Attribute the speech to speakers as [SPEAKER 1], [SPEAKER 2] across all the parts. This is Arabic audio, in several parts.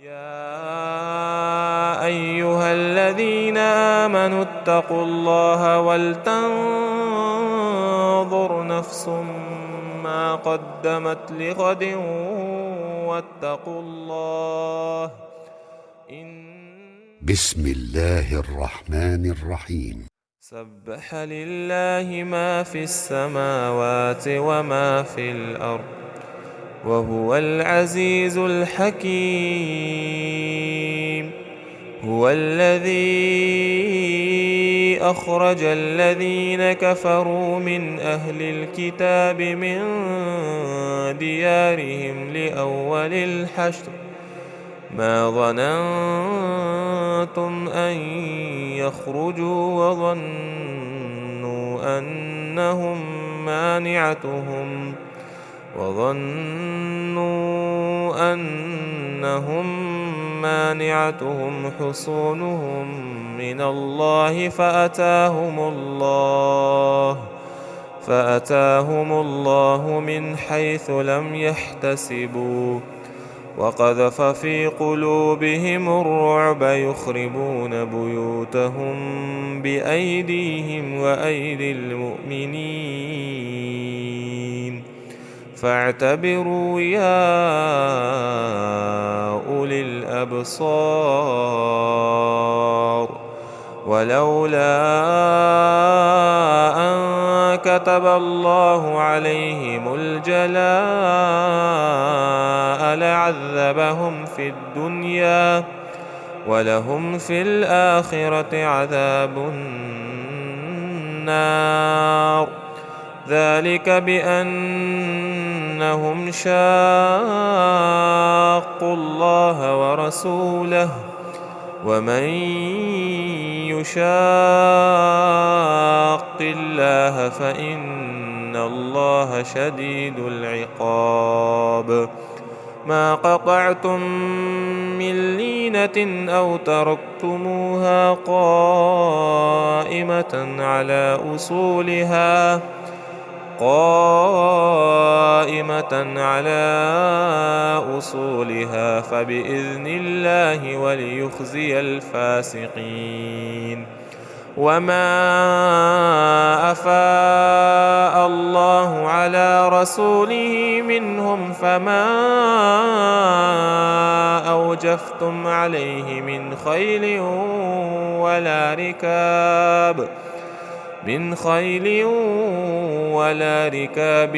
[SPEAKER 1] يا أيها الذين آمنوا اتقوا الله ولتنظر نفس ما قدمت لغد واتقوا الله
[SPEAKER 2] بسم الله الرحمن الرحيم.
[SPEAKER 1] سبح لله ما في السماوات وما في الأرض وهو العزيز الحكيم. هو الذي أخرج الذين كفروا من أهل الكتاب من ديارهم لأول الحشر ما ظننتم أن يخرجوا وظنوا أنهم مانعتهم حصونهم من الله فأتاهم الله من حيث لم يحتسبوا وقذف في قلوبهم الرعب يخربون بيوتهم بأيديهم وأيدي المؤمنين فاعتبروا يا أولي الأبصار. ولولا أن كتب الله عليهم الجلاء لعذبهم في الدنيا ولهم في الآخرة عذاب النار. ذلك بأنهم شاقوا الله ورسوله ومن يشاق الله فإن الله شديد العقاب. ما قطعتم من لينة أو تركتموها قائمة على أصولها فبإذن الله وليخزي الفاسقين. وما أفاء الله على رسوله منهم فما أوجفتم عليه من خيل ولا ركاب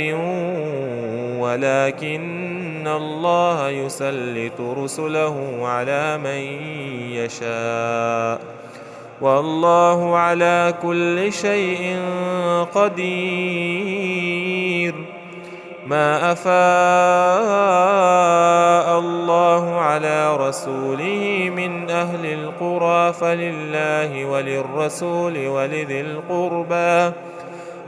[SPEAKER 1] ولكن الله يسلط رسله على من يشاء والله على كل شيء قدير. ما أفاء الله على رسوله من أهل القرى فلله وللرسول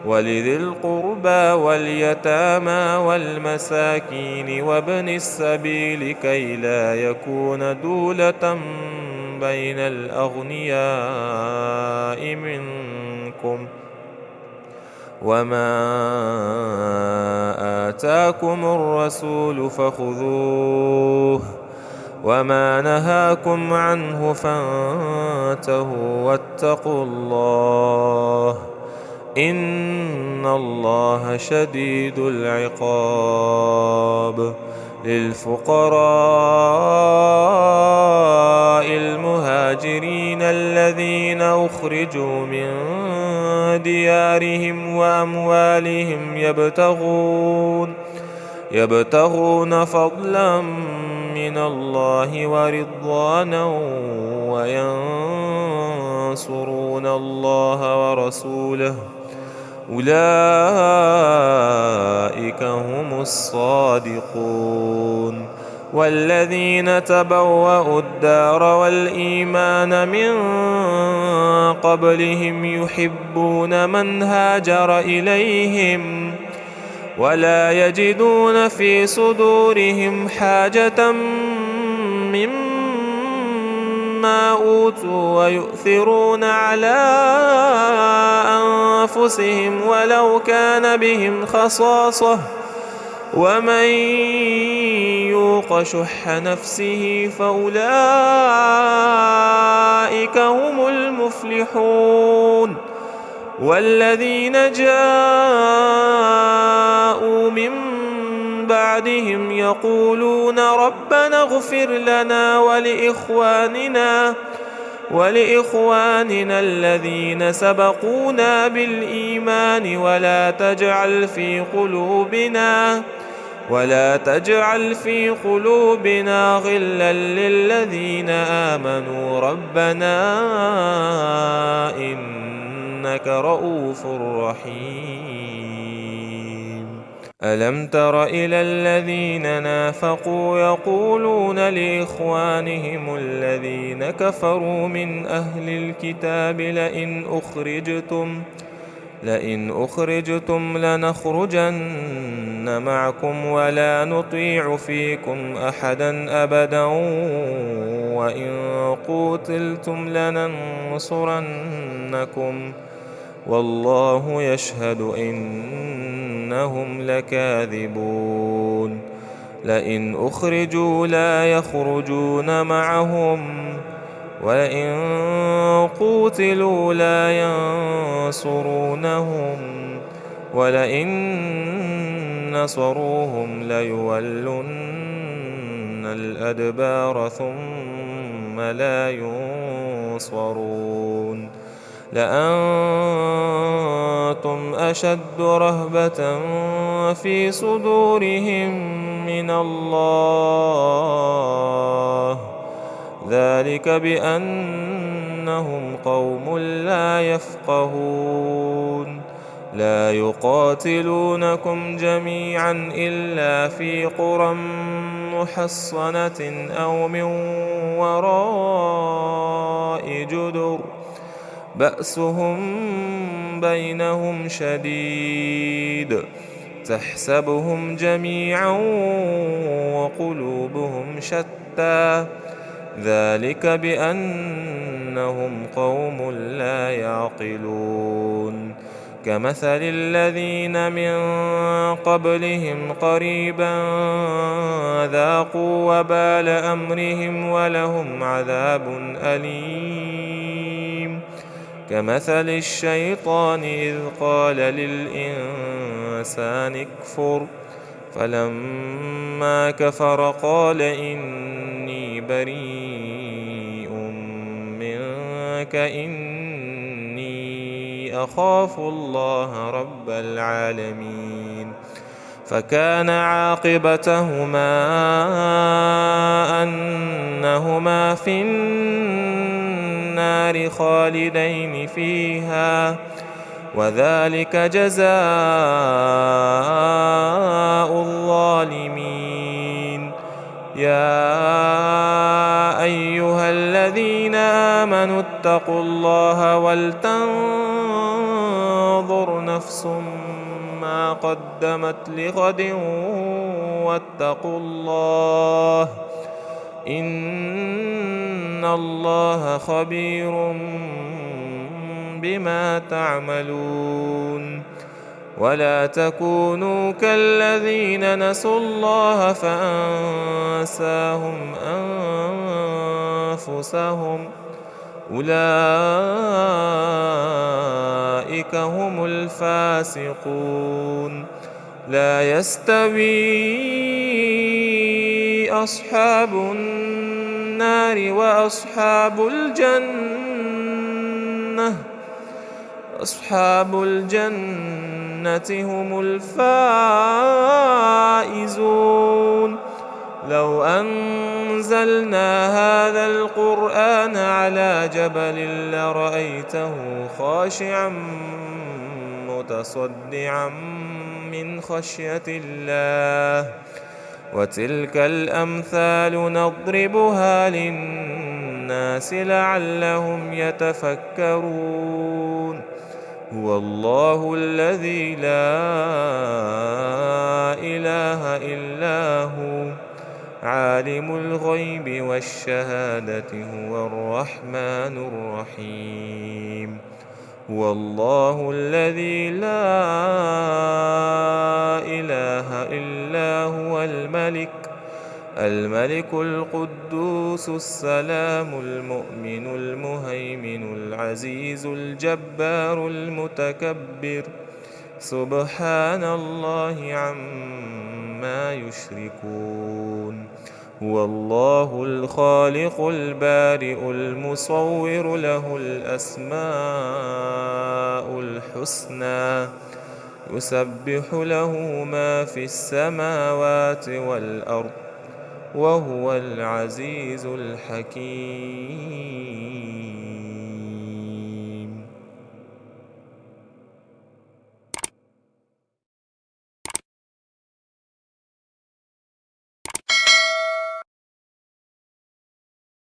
[SPEAKER 1] ولذي القربى واليتامى والمساكين وابن السبيل كي لا يكون دولة بين الأغنياء منكم. وما آتاكم الرسول فخذوه وما نهاكم عنه فانتهوا واتقوا الله إن الله شديد العقاب. للفقراء المهاجرين الذين أخرجوا من ديارهم وأموالهم يبتغون فضلا من الله ورضوانا وينصرون الله ورسوله أولئك هم الصادقون. والذين تبوأوا الدار والإيمان من قبلهم يحبون من هاجر إليهم ولا يجدون في صدورهم حاجة مما أوتوا ويؤثرون على أنفسهم ولو كان بهم خصاصة ومن يوق شح نفسه فأولئك هم المفلحون. والذين جاءوا من بعدهم يقولون ربنا اغفر لنا ولإخواننا الذين سبقونا بالإيمان ولا تجعل في قلوبنا غلا للذين آمنوا ربنا إنك رؤوف رحيم. ألم تر إلى الذين نافقوا يقولون لإخوانهم الذين كفروا من أهل الكتاب لئن أخرجتم لنخرجن معكم ولا نطيع فيكم أحدا أبدا وإن قوتلتم لننصرنكم والله يشهد إنهم لكاذبون. لئن أخرجوا لا يخرجون معهم ولئن قوتلوا لا ينصرونهم ولئن نصروهم ليولن الأدبار ثم لا ينصرون. لأنتم أشد رهبة في صدورهم من الله ذلك بأنهم قوم لا يفقهون. لا يقاتلونكم جميعا إلا في قرى محصنة أو من وراء جدر بأسهم بينهم شديد تحسبهم جميعا وقلوبهم شتى ذلك بأنهم قوم لا يعقلون. كمثل الذين من قبلهم قريبا ذاقوا وبال أمرهم ولهم عذاب أليم. كمثل الشيطان إذ قال للإنسان اكفر فلما كفر قال إني بريء منك إني أخاف الله رب العالمين. فكان عاقبتهما أنهما في النار خالدين فيها وذلك جزاء الظالمين. يا أيها الذين آمنوا اتقوا الله ولتنظر نفس ما قدمت لغد واتقوا الله إن الله خبير بما تعملون. ولا تكونوا كالذين نسوا الله فأنساهم أنفسهم أولئك هم الفاسقون. لا يستوي أصحاب النار وأصحاب الجنة هم الفائزون. لو أنزلنا هذا القرآن على جبل لرأيته خاشعا متصدعا من خشية الله. وتلك الأمثال نضربها للناس لعلهم يتفكرون. هو الله الذي لا إله إلا هو عالم الغيب والشهادة هو الرحمن الرحيم. هو الله الذي لا إله إلا هو الملك القدوس السلام المؤمن المهيمن العزيز الجبار المتكبر سبحان الله عما يشركون هو الله الخالق البارئ المصور له الأسماء الحسنى يسبح له ما في السماوات والأرض وهو العزيز الحكيم.